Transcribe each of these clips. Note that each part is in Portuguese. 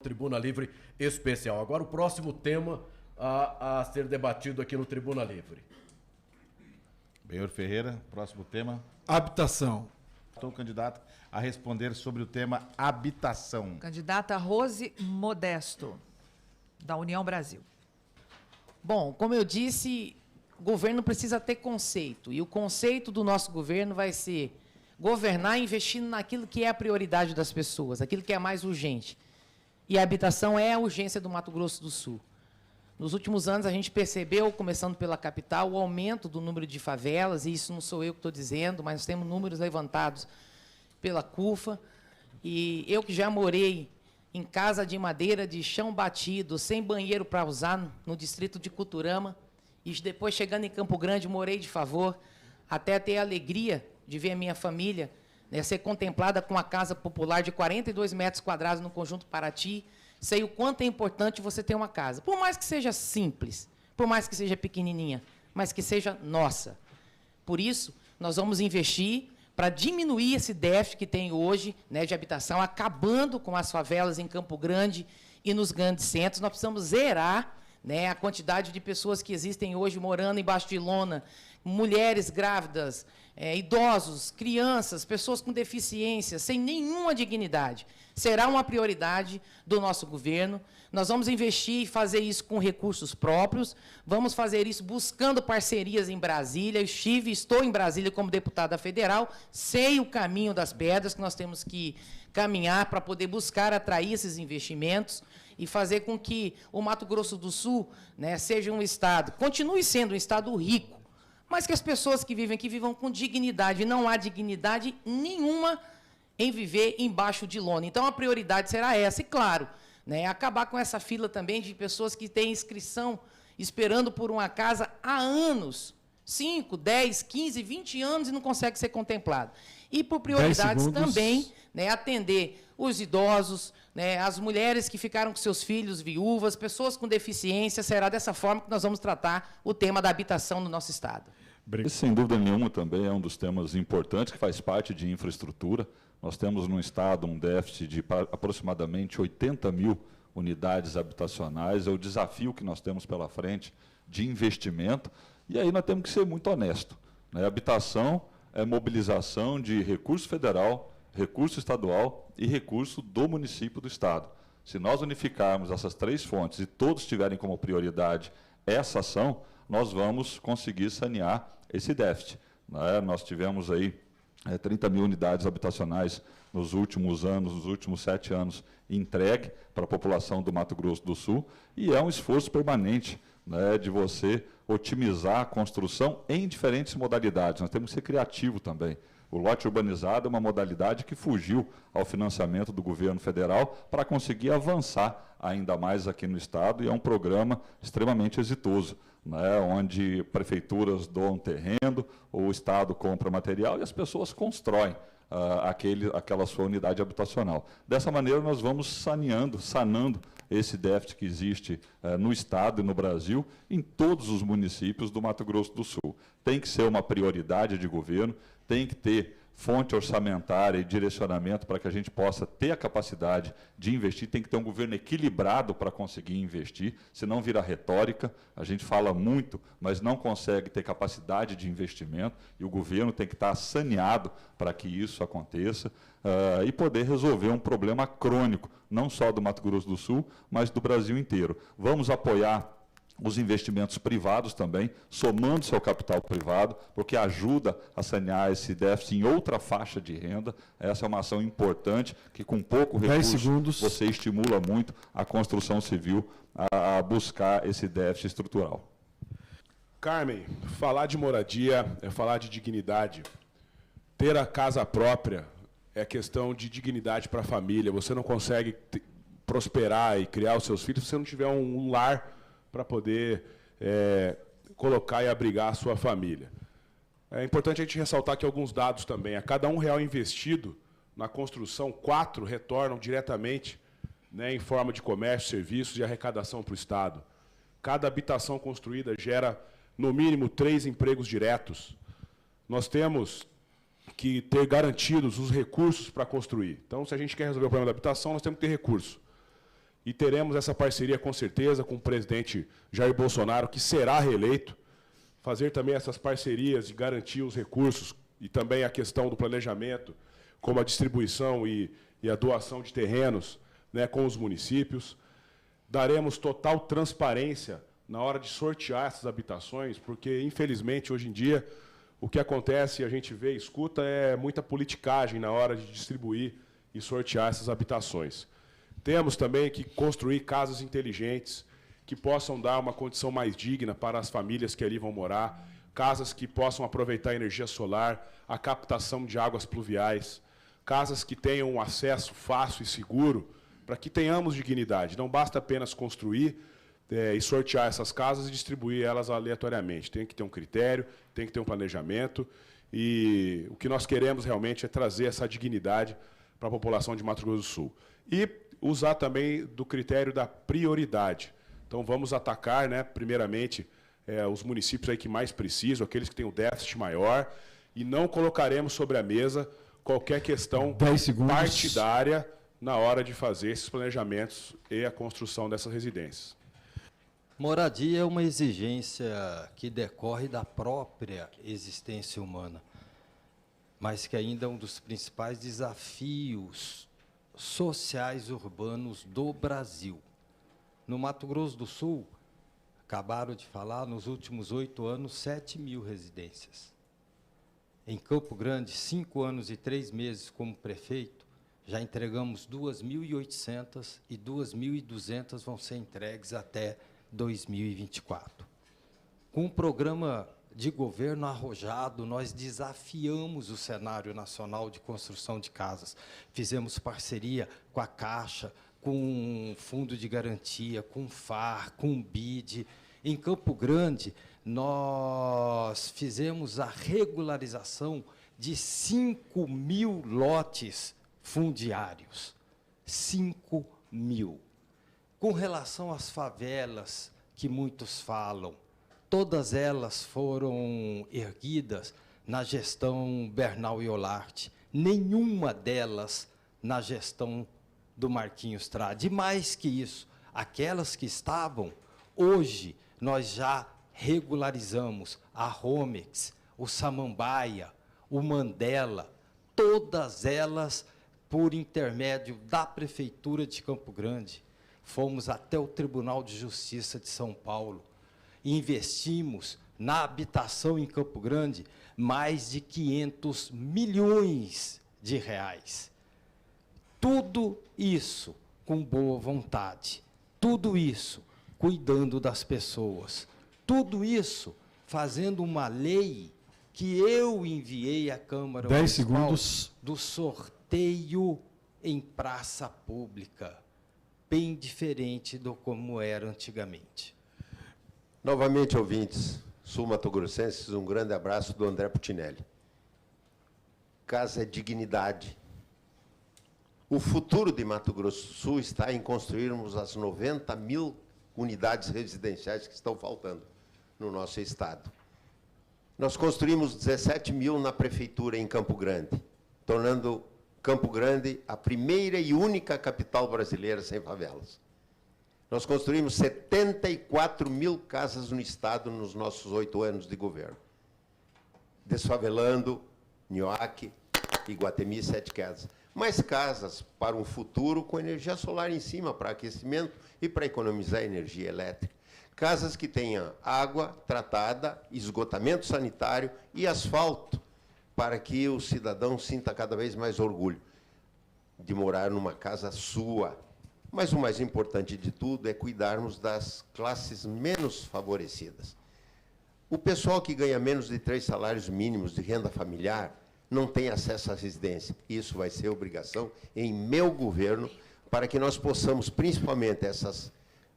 Tribuna Livre Especial. Agora o próximo tema a ser debatido aqui no Tribuna Livre. Benhor Ferreira, próximo tema. Habitação. Estou candidato a responder sobre o tema habitação. Candidata Rose Modesto, da União Brasil. Bom, como eu disse, o governo precisa ter conceito. E o conceito do nosso governo vai ser governar investindo naquilo que é a prioridade das pessoas, aquilo que é mais urgente. E a habitação é a urgência do Mato Grosso do Sul. Nos últimos anos, a gente percebeu, começando pela capital, o aumento do número de favelas, e isso não sou eu que estou dizendo, mas temos números levantados pela CUFA. E eu que já morei em casa de madeira, de chão batido, sem banheiro para usar, no distrito de Cuturama, e depois, chegando em Campo Grande, morei de favor, até ter a alegria de ver a minha família ser contemplada com uma casa popular de 42 metros quadrados no Conjunto Paraty. Sei o quanto é importante você ter uma casa. Por mais que seja simples, por mais que seja pequenininha, mas que seja nossa. Por isso, nós vamos investir para diminuir esse déficit que tem hoje, de habitação, acabando com as favelas em Campo Grande e nos grandes centros. Nós precisamos zerar a quantidade de pessoas que existem hoje morando embaixo de lona, mulheres grávidas, idosos, crianças, pessoas com deficiência, sem nenhuma dignidade. Será uma prioridade do nosso governo. Nós vamos investir e fazer isso com recursos próprios, vamos fazer isso buscando parcerias em Brasília. Estou em Brasília como deputada federal, sei o caminho das pedras que nós temos que caminhar para poder buscar atrair esses investimentos e fazer com que o Mato Grosso do Sul seja um estado, continue sendo um estado rico, mas que as pessoas que vivem aqui vivam com dignidade. E não há dignidade nenhuma em viver embaixo de lona. Então, a prioridade será essa. E, claro, acabar com essa fila também de pessoas que têm inscrição esperando por uma casa há anos, 5, 10, 15, 20 anos, e não consegue ser contemplado. E, por prioridades também, atender os idosos, as mulheres que ficaram com seus filhos, viúvas, pessoas com deficiência. Será dessa forma que nós vamos tratar o tema da habitação no nosso estado. Esse, sem dúvida nenhuma, também é um dos temas importantes, que faz parte de infraestrutura. Nós temos no estado um déficit de aproximadamente 80 mil unidades habitacionais. É o desafio que nós temos pela frente de investimento. E aí nós temos que ser muito honestos. Habitação é mobilização de recurso federal, recurso estadual e recurso do município do estado. Se nós unificarmos essas três fontes e todos tiverem como prioridade essa ação, nós vamos conseguir sanear esse déficit. Nós tivemos aí 30 mil unidades habitacionais nos últimos anos, nos últimos 7 anos, entregue para a população do Mato Grosso do Sul, e é um esforço permanente de você otimizar a construção em diferentes modalidades. Nós temos que ser criativos também. O lote urbanizado é uma modalidade que fugiu ao financiamento do governo federal para conseguir avançar ainda mais aqui no estado, e é um programa extremamente exitoso, onde prefeituras doam terreno, o estado compra material e as pessoas constroem aquela sua unidade habitacional. Dessa maneira, nós vamos sanando esse déficit que existe no estado e no Brasil, em todos os municípios do Mato Grosso do Sul. Tem que ser uma prioridade de governo, tem que ter fonte orçamentária e direcionamento para que a gente possa ter a capacidade de investir. Tem que ter um governo equilibrado para conseguir investir, senão vira retórica. A gente fala muito, mas não consegue ter capacidade de investimento, e o governo tem que estar saneado para que isso aconteça e poder resolver um problema crônico, não só do Mato Grosso do Sul, mas do Brasil inteiro. Vamos apoiar os investimentos privados também, somando-se ao capital privado, porque ajuda a sanear esse déficit em outra faixa de renda. Essa é uma ação importante, que com pouco recurso você estimula muito a construção civil a buscar esse déficit estrutural. Carmen, falar de moradia é falar de dignidade. Ter a casa própria é questão de dignidade para a família. Você não consegue prosperar e criar os seus filhos se você não tiver um lar para poder colocar e abrigar a sua família. É importante a gente ressaltar aqui alguns dados também. A cada R$1 investido na construção, 4 retornam diretamente em forma de comércio, serviços e arrecadação para o estado. Cada habitação construída gera, no mínimo, 3 empregos diretos. Nós temos que ter garantidos os recursos para construir. Então, se a gente quer resolver o problema da habitação, nós temos que ter recurso. E teremos essa parceria, com certeza, com o presidente Jair Bolsonaro, que será reeleito, fazer também essas parcerias de garantir os recursos e também a questão do planejamento, como a distribuição e a doação de terrenos, né, com os municípios. Daremos total transparência na hora de sortear essas habitações, porque, infelizmente, hoje em dia, o que acontece, a gente vê e escuta, é muita politicagem na hora de distribuir e sortear essas habitações. Temos também que construir casas inteligentes, que possam dar uma condição mais digna para as famílias que ali vão morar, casas que possam aproveitar a energia solar, a captação de águas pluviais, casas que tenham um acesso fácil e seguro, para que tenhamos dignidade. Não basta apenas construir e sortear essas casas e distribuir elas aleatoriamente. Tem que ter um critério, tem que ter um planejamento, e o que nós queremos realmente é trazer essa dignidade para a população de Mato Grosso do Sul. E usar também do critério da prioridade. Então, vamos atacar, né, primeiramente, os municípios aí que mais precisam, aqueles que têm o déficit maior, e não colocaremos sobre a mesa qualquer questão partidária na hora de fazer esses planejamentos e a construção dessas residências. Moradia é uma exigência que decorre da própria existência humana, mas que ainda é um dos principais desafios sociais urbanos do Brasil. No Mato Grosso do Sul, acabaram de falar, nos últimos 8 anos, 7.000 residências. Em Campo Grande, 5 anos e 3 meses como prefeito, já entregamos 2.800 e 2.200 vão ser entregues até 2024. Com um programa de governo arrojado, nós desafiamos o cenário nacional de construção de casas. Fizemos parceria com a Caixa, com o Fundo de Garantia, com o FAR, com o BID. Em Campo Grande, nós fizemos a regularização de 5.000 lotes fundiários. 5.000. Com relação às favelas, que muitos falam, todas elas foram erguidas na gestão Bernal e Olarte, nenhuma delas na gestão do Marquinhos Trade. E mais que isso, aquelas que estavam, hoje nós já regularizamos a Romex, o Samambaia, o Mandela, todas elas por intermédio da Prefeitura de Campo Grande. Fomos até o Tribunal de Justiça de São Paulo, investimos na habitação em Campo Grande mais de 500 milhões de reais. Tudo isso com boa vontade, tudo isso cuidando das pessoas, tudo isso fazendo uma lei que eu enviei à Câmara Municipal do sorteio em praça pública, bem diferente do como era antigamente. Novamente, ouvintes sul-mato-grossenses, um grande abraço do André Putinelli. Casa é dignidade. O futuro de Mato Grosso do Sul está em construirmos as 90.000 unidades residenciais que estão faltando no nosso estado. Nós construímos 17.000 na prefeitura em Campo Grande, tornando Campo Grande a primeira e única capital brasileira sem favelas. Nós construímos 74.000 casas no estado nos nossos 8 anos de governo, desfavelando Nioaque, Iguatemi, 7 casas. Mais casas para um futuro com energia solar em cima, para aquecimento e para economizar energia elétrica. Casas que tenham água tratada, esgotamento sanitário e asfalto, para que o cidadão sinta cada vez mais orgulho de morar numa casa sua. Mas o mais importante de tudo é cuidarmos das classes menos favorecidas. O pessoal que ganha menos de 3 salários mínimos de renda familiar não tem acesso à residência. Isso vai ser obrigação em meu governo, para que nós possamos, principalmente essas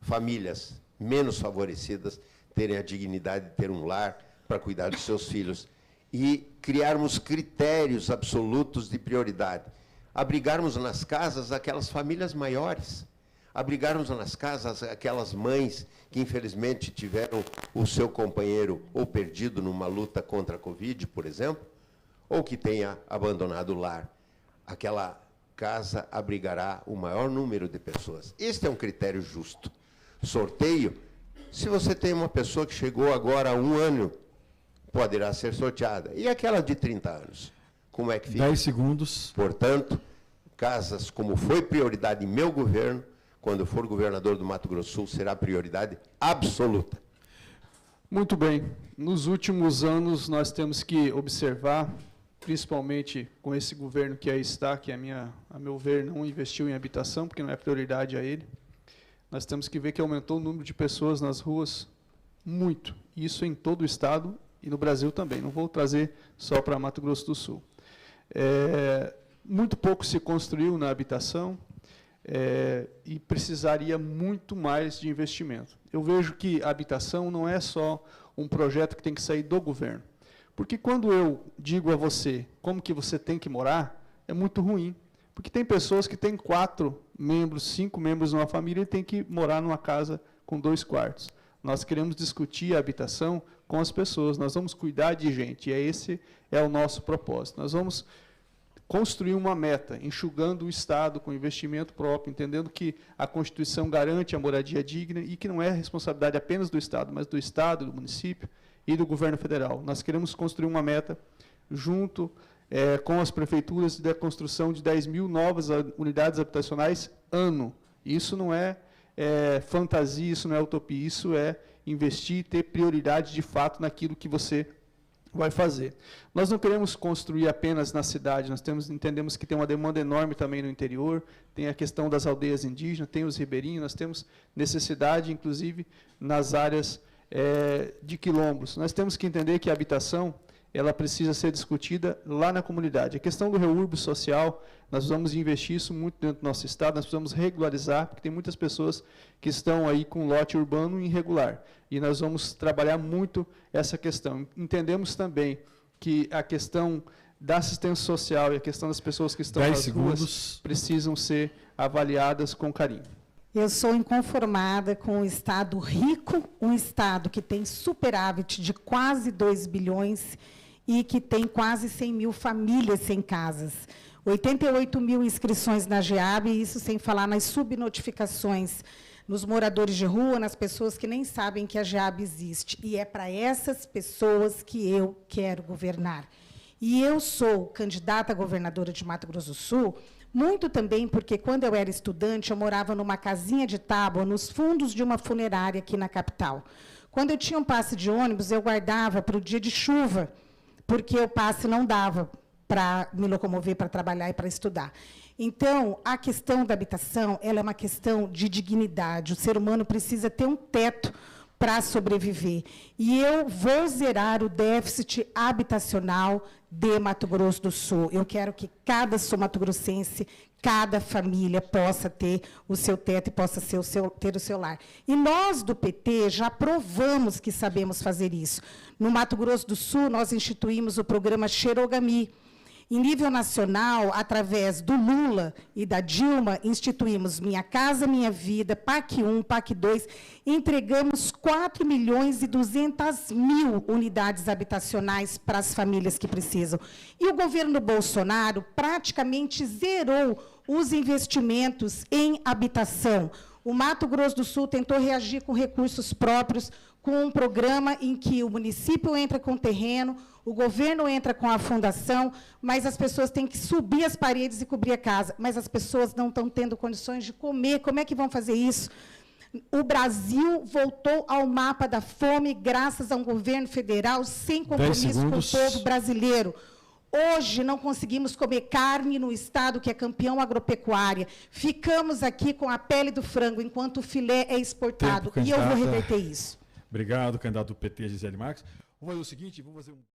famílias menos favorecidas, terem a dignidade de ter um lar para cuidar dos seus filhos e criarmos critérios absolutos de prioridade. Abrigarmos nas casas aquelas famílias maiores, abrigarmos nas casas aquelas mães que, infelizmente, tiveram o seu companheiro ou perdido numa luta contra a Covid, por exemplo, ou que tenha abandonado o lar. Aquela casa abrigará o maior número de pessoas. Este é um critério justo. Sorteio, se você tem uma pessoa que chegou agora há 1 ano, poderá ser sorteada. E aquela de 30 anos? Como é que fica? 10 segundos. Portanto, casas, como foi prioridade em meu governo, quando for governador do Mato Grosso do Sul, será prioridade absoluta. Muito bem. Nos últimos anos, nós temos que observar, principalmente com esse governo que aí está, que a meu ver, não investiu em habitação, porque não é prioridade a ele. Nós temos que ver que aumentou o número de pessoas nas ruas muito. Isso em todo o estado e no Brasil também. Não vou trazer só para Mato Grosso do Sul. Muito pouco se construiu na habitação e precisaria muito mais de investimento. Eu vejo que a habitação não é só um projeto que tem que sair do governo. Porque quando eu digo a você como que você tem que morar, é muito ruim. Porque tem pessoas que têm 4 membros, 5 membros numa família e tem que morar numa casa com 2 quartos. Nós queremos discutir a habitação com as pessoas, nós vamos cuidar de gente, e esse é o nosso propósito. Nós vamos construir uma meta, enxugando o Estado com investimento próprio, entendendo que a Constituição garante a moradia digna e que não é responsabilidade apenas do Estado, mas do Estado, do município e do governo federal. Nós queremos construir uma meta junto com as prefeituras da construção de 10 mil novas unidades habitacionais ano. Isso não é fantasia, isso não é utopia, isso é investir e ter prioridade de fato naquilo que você vai fazer. Nós não queremos construir apenas na cidade, nós entendemos que tem uma demanda enorme também no interior, tem a questão das aldeias indígenas, tem os ribeirinhos, nós temos necessidade, inclusive, nas áreas de quilombos. Nós temos que entender que a habitação ela precisa ser discutida lá na comunidade. A questão do reúrbio social, nós vamos investir isso muito dentro do nosso estado, nós precisamos regularizar, porque tem muitas pessoas que estão aí com lote urbano irregular. E nós vamos trabalhar muito essa questão. Entendemos também que a questão da assistência social e a questão das pessoas que estão nas ruas precisam ser avaliadas com carinho. Eu sou inconformada com um Estado rico, um Estado que tem superávit de quase 2 bilhões e que tem quase 100 mil famílias sem casas. 88 mil inscrições na GEAB, e isso sem falar nas subnotificações nos moradores de rua, nas pessoas que nem sabem que a GEAB existe. E é para essas pessoas que eu quero governar. E eu sou candidata a governadora de Mato Grosso do Sul, muito também porque, quando eu era estudante, eu morava numa casinha de tábua, nos fundos de uma funerária aqui na capital. Quando eu tinha um passe de ônibus, eu guardava para o dia de chuva, porque o passe não dava para me locomover, para trabalhar e para estudar. Então, a questão da habitação ela é uma questão de dignidade. O ser humano precisa ter um teto para sobreviver. E eu vou zerar o déficit habitacional de Mato Grosso do Sul. Eu quero que cada sul-mato-grossense, cada família possa ter o seu teto e possa ter o seu lar. E nós, do PT, já provamos que sabemos fazer isso. No Mato Grosso do Sul, nós instituímos o programa Xerogami. Em nível nacional, através do Lula e da Dilma, instituímos Minha Casa Minha Vida, PAC 1, PAC 2, entregamos 4.200.000 unidades habitacionais para as famílias que precisam. E o governo Bolsonaro praticamente zerou os investimentos em habitação. O Mato Grosso do Sul tentou reagir com recursos próprios, com um programa em que o município entra com o terreno, o governo entra com a fundação, mas as pessoas têm que subir as paredes e cobrir a casa. Mas as pessoas não estão tendo condições de comer. Como é que vão fazer isso? O Brasil voltou ao mapa da fome graças a um governo federal sem compromisso com o povo brasileiro. Hoje não conseguimos comer carne no estado que é campeão agropecuária. Ficamos aqui com a pele do frango, enquanto o filé é exportado. E eu vou reverter isso. Obrigado, candidato do PT, Gisele Marques. Vamos fazer o seguinte, vamos fazer um...